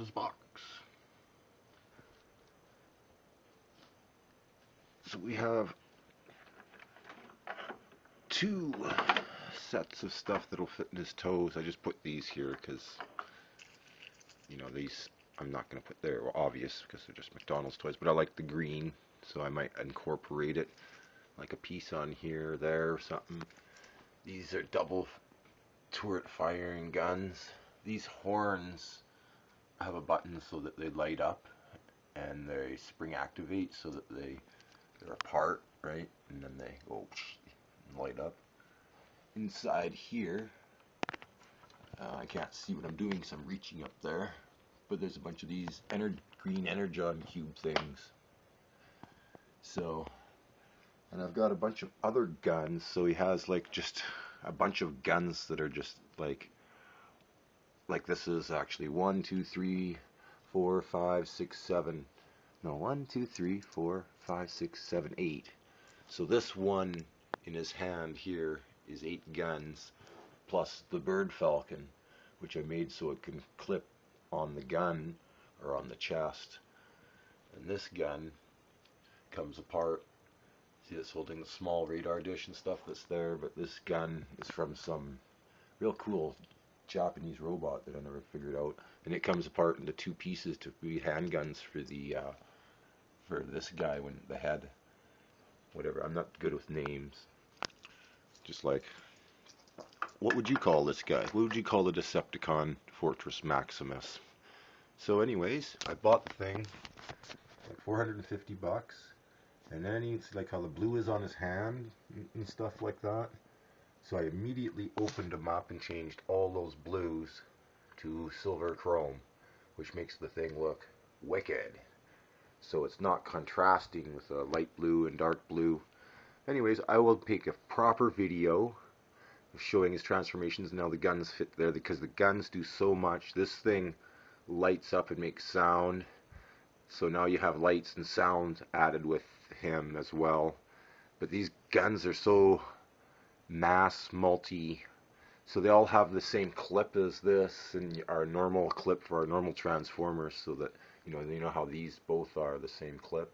this box. So we have two sets of stuff that'll fit in his toes. I just put these here because, you know, these I'm not going to put there. Well, obvious because they're just McDonald's toys, but I like the green, so I might incorporate it like a piece on here, there, or something. These are double turret firing guns. These horns have a button so that they light up and they spring activate so that they're apart, right? And then they go and light up. Inside here, I can't see what I'm doing because I'm reaching up there, but there's a bunch of these green energon cube things. So, and I've got a bunch of other guns, so he has like just a bunch of guns that are just like this is actually 1, 2, 3, 4, 5, 6, 7. No, 1, 2, 3, 4, 5, 6, 7, 8. So this one in his hand here is 8 guns plus the bird falcon, which I made so it can clip on the gun or on the chest. And this gun comes apart. See, it's holding the small radar dish and stuff that's there, but this gun is from some real cool Japanese robot that I never figured out, and it comes apart into 2 pieces to be handguns for the for this guy when the head, whatever. I'm not good with names. Just like, what would you call this guy? What would you call the Decepticon Fortress Maximus? So anyways, I bought the thing like 450 bucks, and then you see like how the blue is on his hand and stuff like that. So I immediately opened them up and changed all those blues to silver chrome, which makes the thing look wicked. So it's not contrasting with a light blue and dark blue. Anyways, I will make a proper video of showing his transformations. Now the guns fit there because the guns do so much. This thing lights up and makes sound. So now you have lights and sound added with him as well. But these guns are so mass multi, so they all have the same clip as this and our normal clip for our normal transformers, so that you know how these both are the same clip.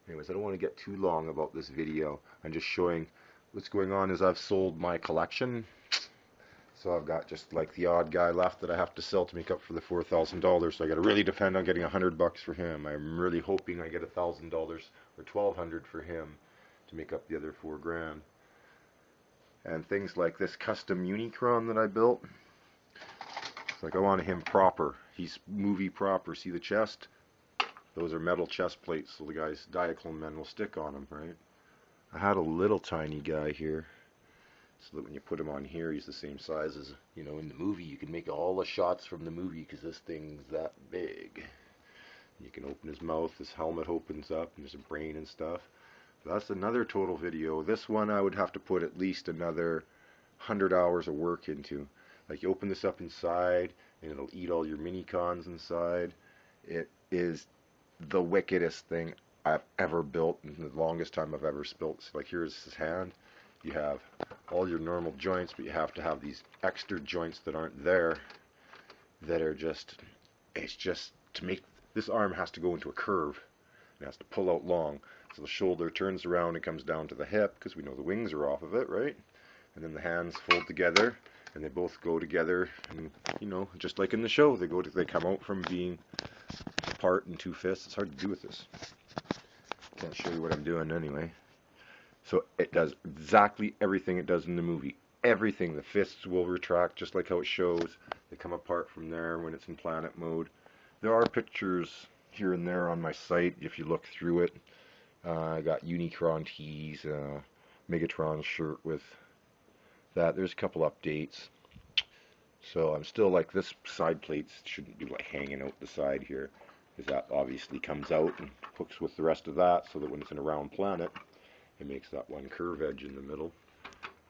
Anyways, I don't want to get too long about this video. I'm just showing what's going on. Is I've sold my collection, so I've got just like the odd guy left that I have to sell to make up for the $4,000. So I got to really depend on getting $100 for him. I'm really hoping I get $1,000 or $1,200 for him to make up the other $4,000. And things like this custom Unicron that I built, it's like I wanted him proper. He's movie proper. See the chest? Those are metal chest plates, so the guy's diaclone men will stick on him, right? I had a little tiny guy here, so that when you put him on here, he's the same size as, you know, in the movie. You can make all the shots from the movie because this thing's that big. You can open his mouth, his helmet opens up, and there's a brain and stuff. That's another total video. This one I would have to put at least another 100 hours of work into. Like, you open this up inside and it'll eat all your mini cons inside. It is the wickedest thing I've ever built in the longest time I've ever built. So like, here's his hand. You have all your normal joints, but you have to have these extra joints that aren't there, that are just, it's just to make this arm has to go into a curve. It has to pull out long. So the shoulder turns around and comes down to the hip, because we know the wings are off of it, right? And then the hands fold together, and they both go together, and, you know, just like in the show, they come out from being apart in 2 fists. It's hard to do with this. Can't show you what I'm doing anyway. So it does exactly everything it does in the movie. Everything. The fists will retract just like how it shows. They come apart from there when it's in planet mode. There are pictures here and there on my site if you look through it. I got Unicron tees, Megatron shirt with that. There's a couple updates. So I'm still like, this side plates shouldn't be like hanging out the side here, because that obviously comes out and hooks with the rest of that, so that when it's in a round planet, it makes that one curve edge in the middle.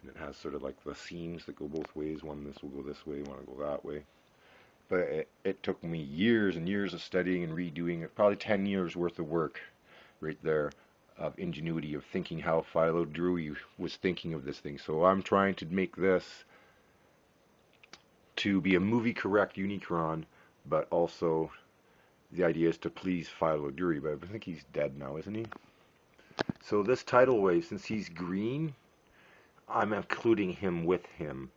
And it has sort of like the seams that go both ways. One this will go this way, one will go that way. But it took me years and years of studying and redoing it, probably 10 years worth of work right there, of ingenuity, of thinking how Philo Drewy was thinking of this thing. So I'm trying to make this to be a movie correct Unicron, but also the idea is to please Philo Duri, but I think he's dead now, isn't he? So this tidal wave, since he's green, I'm including him with him.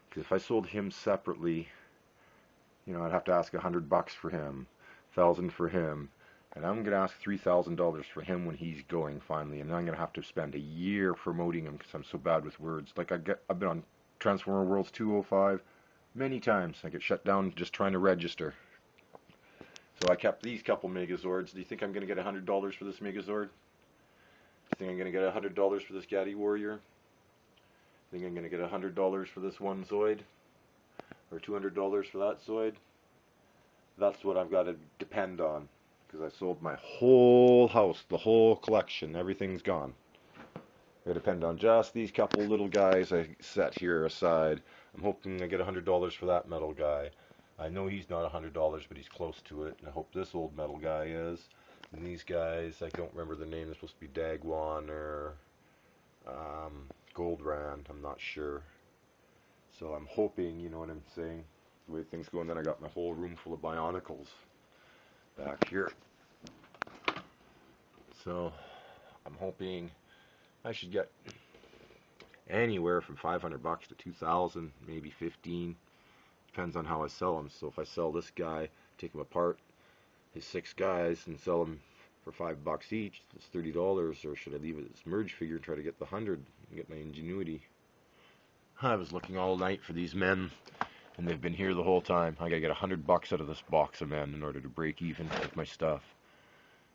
Because if I sold him separately, you know, I'd have to ask $100 for him, 1,000 for him, and I'm going to ask $3,000 for him when he's going finally, and then I'm going to have to spend a year promoting him because I'm so bad with words. Like I've been on Transformer Worlds 205 many times. I get shut down just trying to register. So I kept these couple Megazords. Do you think I'm going to get $100 for this Megazord? Do you think I'm going to get $100 for this Gaddy Warrior? Think I'm going to get $100 for this one Zoid? Or $200 for that Zoid? That's what I've got to depend on. Because I sold my whole house, the whole collection, everything's gone. I depend on just these couple little guys I set here aside. I'm hoping I get $100 for that metal guy. I know he's not $100, but he's close to it. And I hope this old metal guy is. And these guys, I don't remember their name. They're supposed to be Dagwan or Goldrand. I'm not sure. So I'm hoping, you know what I'm saying, the way things go. And then I got my whole room full of Bionicles back here. So I'm hoping I should get anywhere from $500 to 2,000, maybe 15. Depends on how I sell them. So if I sell this guy, take him apart, his 6 guys, and sell them for $5 each, it's $30. Or should I leave it as merge figure and try to get the 100 and get my ingenuity? I was looking all night for these men, and they've been here the whole time. I gotta get $100 out of this box of men in order to break even with my stuff.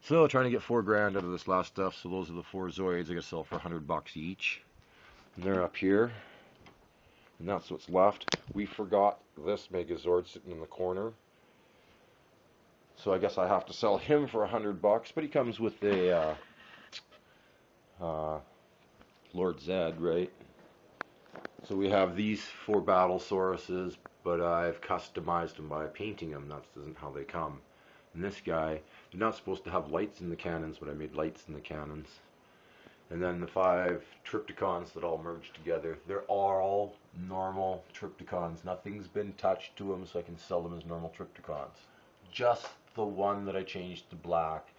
So trying to get $4,000 out of this last stuff. So those are the 4 Zoids I gotta sell for $100 each. And they're up here, and that's what's left. We forgot this Megazord sitting in the corner. So I guess I have to sell him for $100, but he comes with a Lord Zed, right? So we have these 4 Battlesauruses, but I've customized them by painting them. That isn't how they come. And this guy, you're not supposed to have lights in the cannons, but I made lights in the cannons. And then the 5 Trypticons that all merge together. They're all normal Trypticons. Nothing's been touched to them, so I can sell them as normal Trypticons. Just the one that I changed to black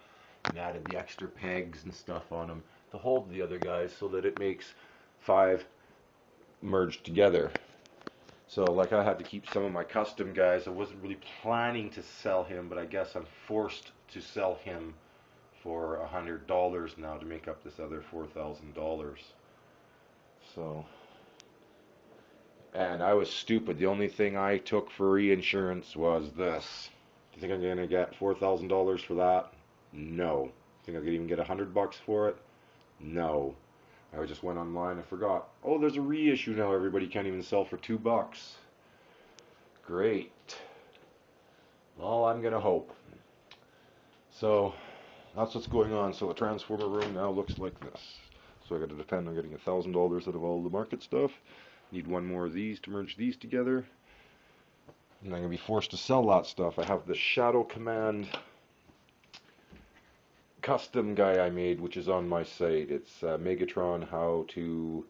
and added the extra pegs and stuff on them to hold the other guys so that it makes 5 merged together. So like I had to keep some of my custom guys. I wasn't really planning to sell him, but I guess I'm forced to sell him for $100 now to make up this other $4,000. So, and I was stupid. The only thing I took for reinsurance was this. Do you think I'm going to get $4,000 for that? No. Think I could even get $100 for it? No. I just went online. I forgot. Oh, there's a reissue now. Everybody can't even sell for $2. Great. Well, I'm gonna hope. So that's what's going on. So a transformer room now looks like this. So I got to depend on getting $1,000 out of all the market stuff. Need 1 more of these to merge these together. And I'm gonna be forced to sell that stuff. I have the Shadow Command custom guy I made, which is on my site. It's Megatron how to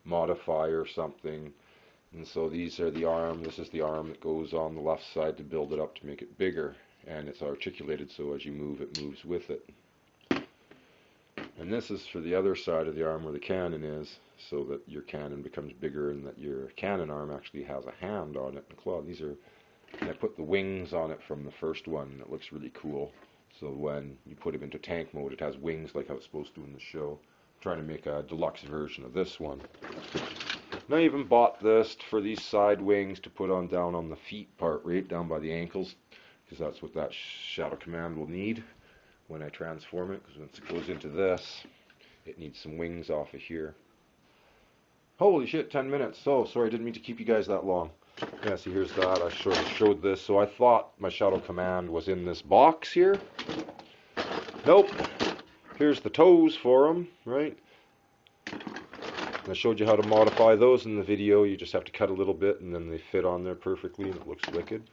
modify or something. And so these are the arm. This is the arm that goes on the left side to build it up to make it bigger. And it's articulated so as you move, it moves with it. And this is for the other side of the arm where the cannon is, so that your cannon becomes bigger and that your cannon arm actually has a hand on it and a claw. These are, and I put the wings on it from the first one, and it looks really cool. So when you put him into tank mode, it has wings like how it's supposed to in the show. I'm trying to make a deluxe version of this one. And I even bought this for these side wings to put on down on the feet part, right down by the ankles, because that's what that Shadow Command will need when I transform it, because once it goes into this, it needs some wings off of here. Holy shit, 10 minutes. So, sorry, I didn't mean to keep you guys that long. Yeah, see, here's that. I sort of showed this. So I thought my Shadow Command was in this box here. Nope. Here's the toes for them, right? I showed you how to modify those in the video. You just have to cut a little bit and then they fit on there perfectly and it looks wicked.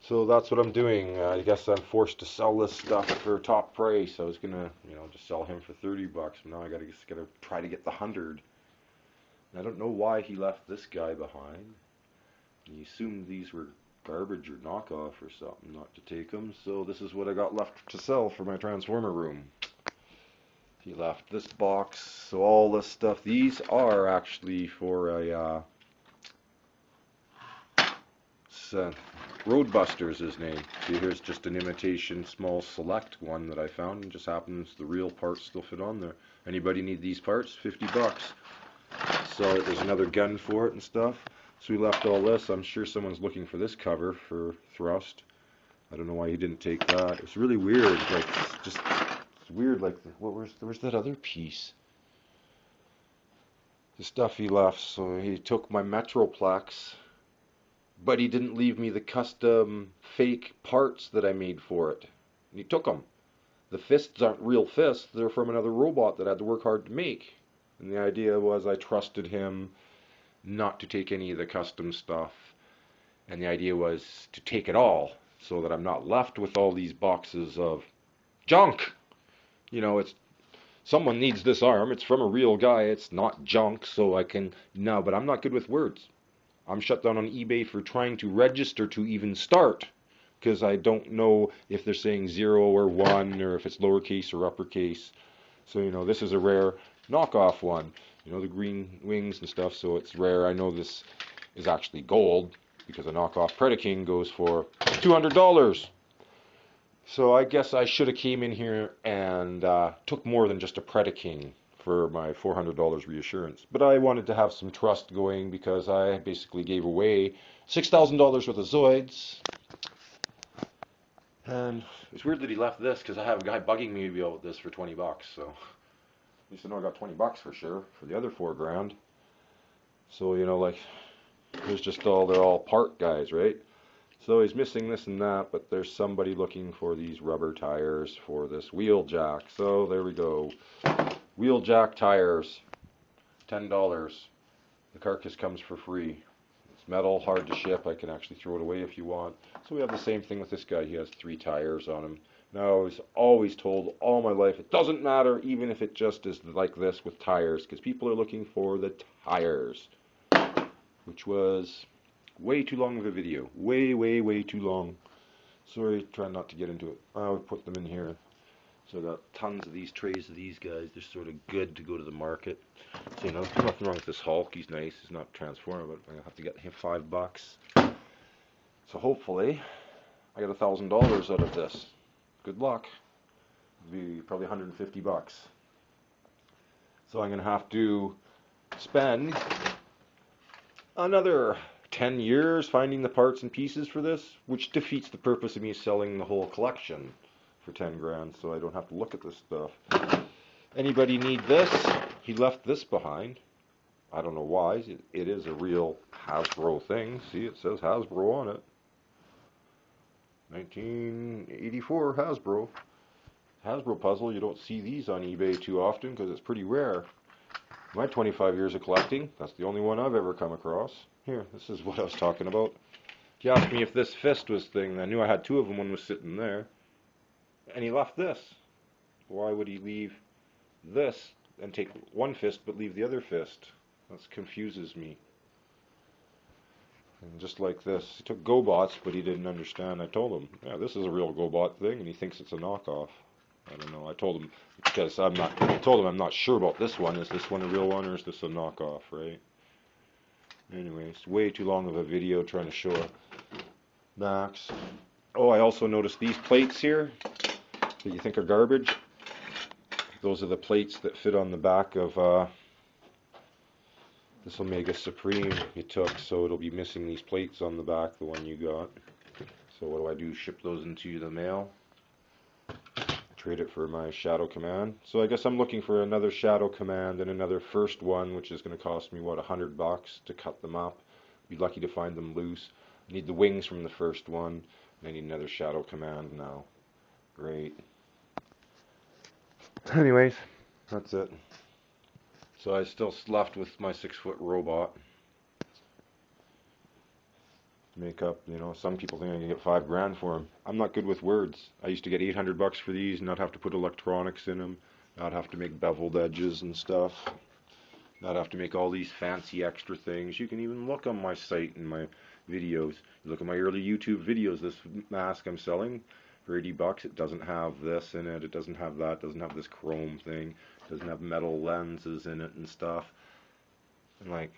So that's what I'm doing. I guess I'm forced to sell this stuff for top price. I was gonna, just sell him for $30, but now I gotta try to get the 100. I don't know why he left this guy behind. He assumed these were garbage or knockoff or something not to take them. So this is what I got left to sell for my transformer room. He left this box, so all this stuff, these are actually for a Roadbuster is his name. See, here's just an imitation small select one that I found, and just happens the real parts still fit on there. Anybody need these parts? 50 bucks. So there's another gun for it and stuff. So we left all this. I'm sure someone's looking for this cover for Thrust. I don't know why he didn't take that. It's really weird. Like, just it's weird. Like, where's that other piece? The stuff he left. So he took my Metroplex, but he didn't leave me the custom fake parts that I made for it. And he took them. The fists aren't real fists. They're from another robot that I had to work hard to make. And the idea was I trusted him not to take any of the custom stuff. And the idea was to take it all so that I'm not left with all these boxes of junk. You know, it's someone needs this arm. It's from a real guy. It's not junk, so I can... No, but I'm not good with words. I'm shut down on eBay for trying to register to even start, because I don't know if they're saying 0 or 1 or if it's lowercase or uppercase. So, you know, this is a rare knockoff one. You know, the green wings and stuff, so it's rare. I know this is actually gold because a knockoff Predaking goes for $200. So I guess I should have came in here and took more than just a Predaking for my $400 reassurance. But I wanted to have some trust going because I basically gave away $6,000 worth of Zoids. And it's weird that he left this because I have a guy bugging me about this for 20 bucks. So at least I know I got 20 bucks for sure for the other 4 grand. So, you know, like, there's just they're all part guys, right? So he's missing this and that, but there's somebody looking for these rubber tires for this wheel jack. So there we go. Wheel jack tires, $10. The carcass comes for free. It's metal, hard to ship. I can actually throw it away if you want. So we have the same thing with this guy. He has 3 tires on him. Now, I was always told all my life, it doesn't matter even if it just is like this with tires, because people are looking for the tires, which was way too long of a video. Way too long. Sorry, trying not to get into it. I would put them in here. So I got tons of these trays of these guys. They're sort of good to go to the market. So, you know, there's nothing wrong with this Hulk. He's nice. He's not transformer, but I'm going to have to get him $5. So hopefully, I get $1,000 out of this. Good luck. It'll be probably 150 bucks. So I'm going to have to spend another 10 years finding the parts and pieces for this, which defeats the purpose of me selling the whole collection for 10 grand, so I don't have to look at this stuff. Anybody need this? He left this behind. I don't know why. It is a real Hasbro thing. See, it says Hasbro on it. 1984 Hasbro. Hasbro puzzle. You don't see these on eBay too often because it's pretty rare. My 25 years of collecting, that's the only one I've ever come across. Here, this is what I was talking about. He asked me if this fist was thing. I knew I had 2 of them. One was sitting there. And he left this. Why would he leave this and take one fist but leave the other fist? That confuses me. And just like this, he took GoBots, but he didn't understand. I told him, yeah, this is a real GoBot thing, and he thinks it's a knockoff. I don't know. I told him because I told him I'm not sure about this one. Is this one a real one or is this a knockoff, right? Anyway, it's way too long of a video trying to show a Max. Oh, I also noticed these plates here that you think are garbage. Those are the plates that fit on the back of this Omega Supreme you took, so it'll be missing these plates on the back, the one you got. So what do? Ship those into the mail? Trade it for my Shadow Command. So I guess I'm looking for another Shadow Command and another first one, which is going to cost me, what, $100 to cut them up. Be lucky to find them loose. I need the wings from the first one, and I need another Shadow Command now. Great. Anyways, that's it. So I still left with my 6-foot robot. Make up, you know, some people think I can get $5 grand for them. I'm not good with words. I used to get $800 for these, not have to put electronics in them, not have to make beveled edges and stuff, not have to make all these fancy extra things. You can even look on my site and my videos. You look at my early YouTube videos, this mask I'm selling for 80 bucks, it doesn't have this in it, it doesn't have that, it doesn't have this chrome thing, it doesn't have metal lenses in it and stuff. And like,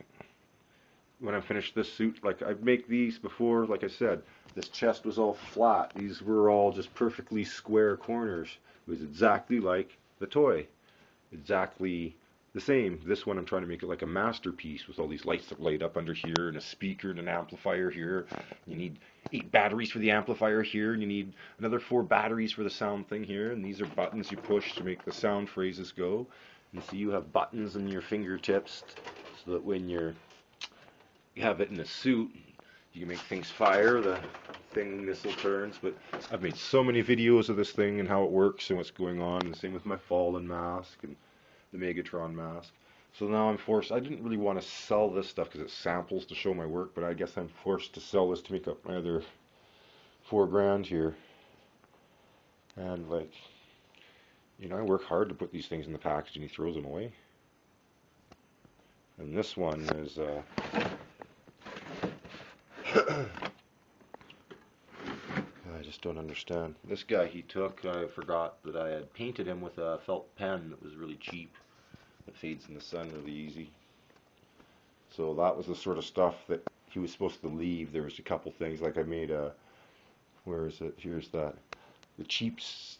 when I finish this suit, like I make these before, like I said, this chest was all flat. These were all just perfectly square corners. It was exactly like the toy. Exactly the same. This one I'm trying to make it like a masterpiece with all these lights that light up under here and a speaker and an amplifier here. You need 8 batteries for the amplifier here, and you need another 4 batteries for the sound thing here, and these are buttons you push to make the sound phrases go. And so you have buttons in your fingertips so that when you have it in a suit, you can make things fire, the thing missile turns. But I've made so many videos of this thing and how it works and what's going on, and the same with my Fallen mask and the Megatron mask. So now I'm forced, I didn't really want to sell this stuff because it's samples to show my work, but I guess I'm forced to sell this to make up my other $4,000 here. And like, you know, I work hard to put these things in the package and he throws them away. And this one is I just don't understand. This guy he took, I forgot that I had painted him with a felt pen that was really cheap. It fades in the sun really easy. So that was the sort of stuff that he was supposed to leave. There was a couple things, like I made a, where is it? Here's that. The cheaps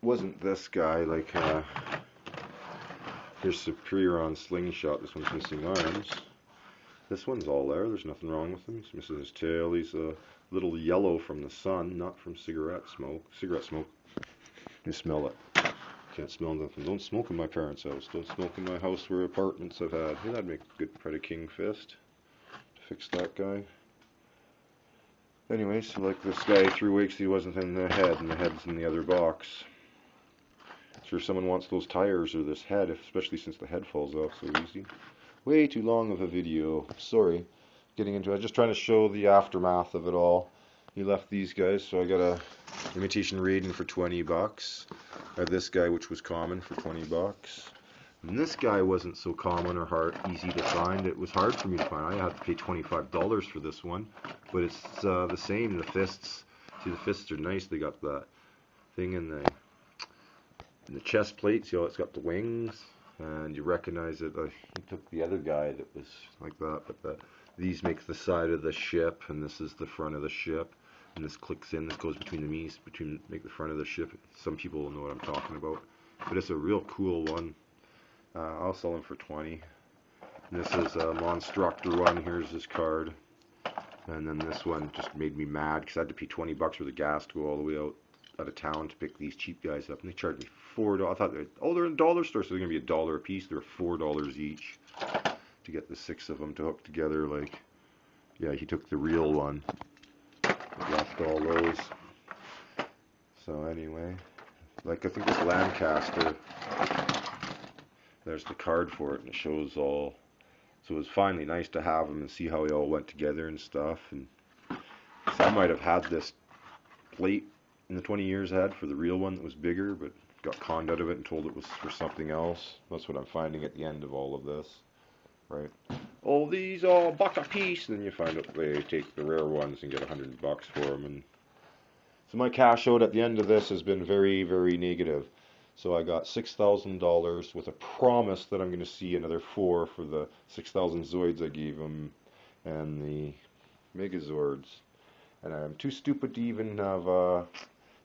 wasn't this guy, like here's Superior Slingshot. This one's missing arms. This one's all there. There's nothing wrong with him. He's missing his tail. He's a little yellow from the sun, not from cigarette smoke. Cigarette smoke. You smell it. Can't smell nothing. Don't smoke in my parents' house. Don't smoke in my house where apartments I've had. Hey, that'd make a good Predator King fist. Fix that guy. Anyway, so like this guy, 3 weeks he wasn't in the head, and the head's in the other box. Sure, someone wants those tires or this head, especially since the head falls off so easy. Way too long of a video. Sorry. Getting into it. I'm just trying to show the aftermath of it all. He left these guys, so I got a imitation Raiden for 20 bucks. I have this guy, which was common, for 20 bucks. And this guy wasn't so common or easy to find. It was hard for me to find. I had to pay $25 for this one, but it's the same. The fists, see, the fists are nice. They got that thing in the chest plate. See how it's got the wings, and you recognize it. He took the other guy that was like that, but these make the side of the ship, and this is the front of the ship. And this clicks in. This goes between the knees, make the front of the ship. Some people will know what I'm talking about, but it's a real cool one. I'll sell them for 20. And this is a Monstructor one. Here's this card. And then this one just made me mad because I had to pay 20 bucks for the gas to go all the way out of town to pick these cheap guys up. And they charged me $4. I thought, they're in the dollar store, so they're going to be $1 a piece. They're $4 each to get the 6 of them to hook together. Like, yeah, he took the real one. Left all those. So anyway, like I think this Lancaster, there's the card for it, and it shows all. So it was finally nice to have them and see how they all went together and stuff. And so I might have had this plate in the 20 years I had for the real one that was bigger, but got conned out of it and told it was for something else. That's what I'm finding at the end of all of this, right? Oh, these all $1 a piece, and then you find out they take the rare ones and get 100 bucks for them. And so my cash out at the end of this has been very, very negative. So I got $6,000 with a promise that I'm going to see another 4 for the 6,000 Zoids I gave him and the Megazords. And I'm too stupid to even have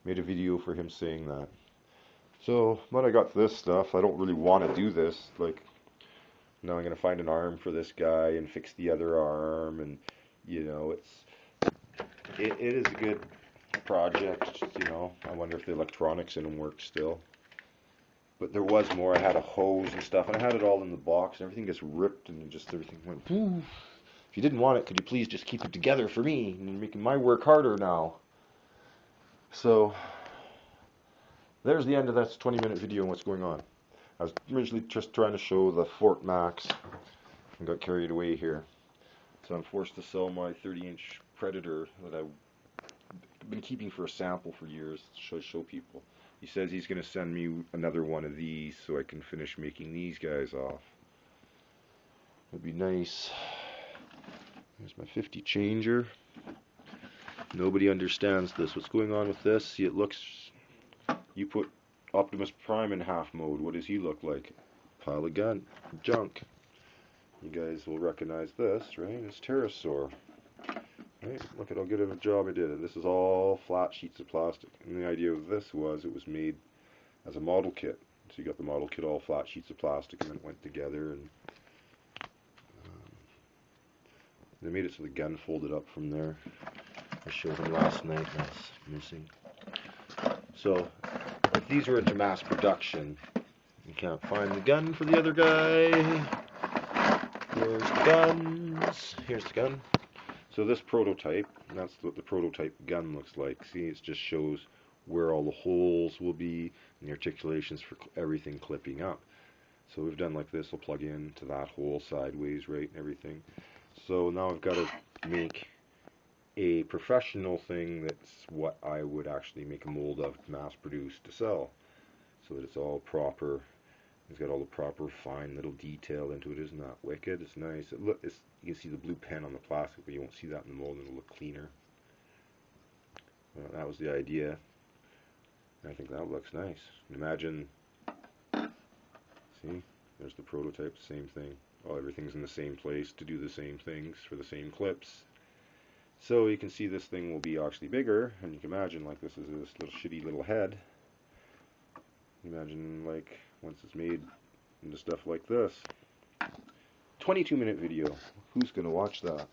made a video for him saying that. So when I got this stuff, I don't really want to do this. Like, now I'm going to find an arm for this guy and fix the other arm, and you know, it is a good project. You know, I wonder if the electronics in them work still. But there was more. I had a hose and stuff, and I had it all in the box, and everything gets ripped, and just everything went poof. If you didn't want it, could you please just keep it together for me? And you're making my work harder now. So there's the end of that 20-minute video on what's going on. I was originally just trying to show the Fort Max and got carried away here. So I'm forced to sell my 30-inch Predator that I've been keeping for a sample for years to show people. He says he's going to send me another one of these so I can finish making these guys off. It'd be nice. There's my 50 changer. Nobody understands this. What's going on with this? See, it looks... You put Optimus Prime in half mode. What does he look like? Pile of junk. You guys will recognize this, right? It's Pterosaur. Right? Look at how good of a job I did. And this is all flat sheets of plastic. And the idea of this was it was made as a model kit. So you got the model kit all flat sheets of plastic and then it went together. And they made it so the gun folded up from there. I showed them last night. That's missing. So if these were into mass production, you can't find the gun for the other guy. Here's the guns. Here's the gun. So this prototype, that's what the prototype gun looks like. See, it just shows where all the holes will be and the articulations for everything clipping up. So we've done like this. We'll plug into that hole sideways, right, and everything. So now I've got to make a professional thing that's what I would actually make a mold of, mass produce to sell, so that it's all proper. It's got all the proper fine little detail into it. Isn't that wicked? It's nice. You can see the blue pen on the plastic, but you won't see that in the mold, and it'll look cleaner. That was the idea. I think that looks nice. Imagine, see, there's the prototype, same thing. Oh, everything's in the same place to do the same things for the same clips. So you can see this thing will be actually bigger, and you can imagine like this is this little shitty little head. Imagine like once it's made into stuff like this. 22-minute video. Who's gonna watch that?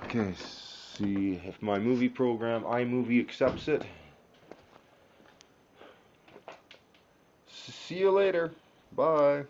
Okay, see if my movie program, iMovie, accepts it. See you later. Bye.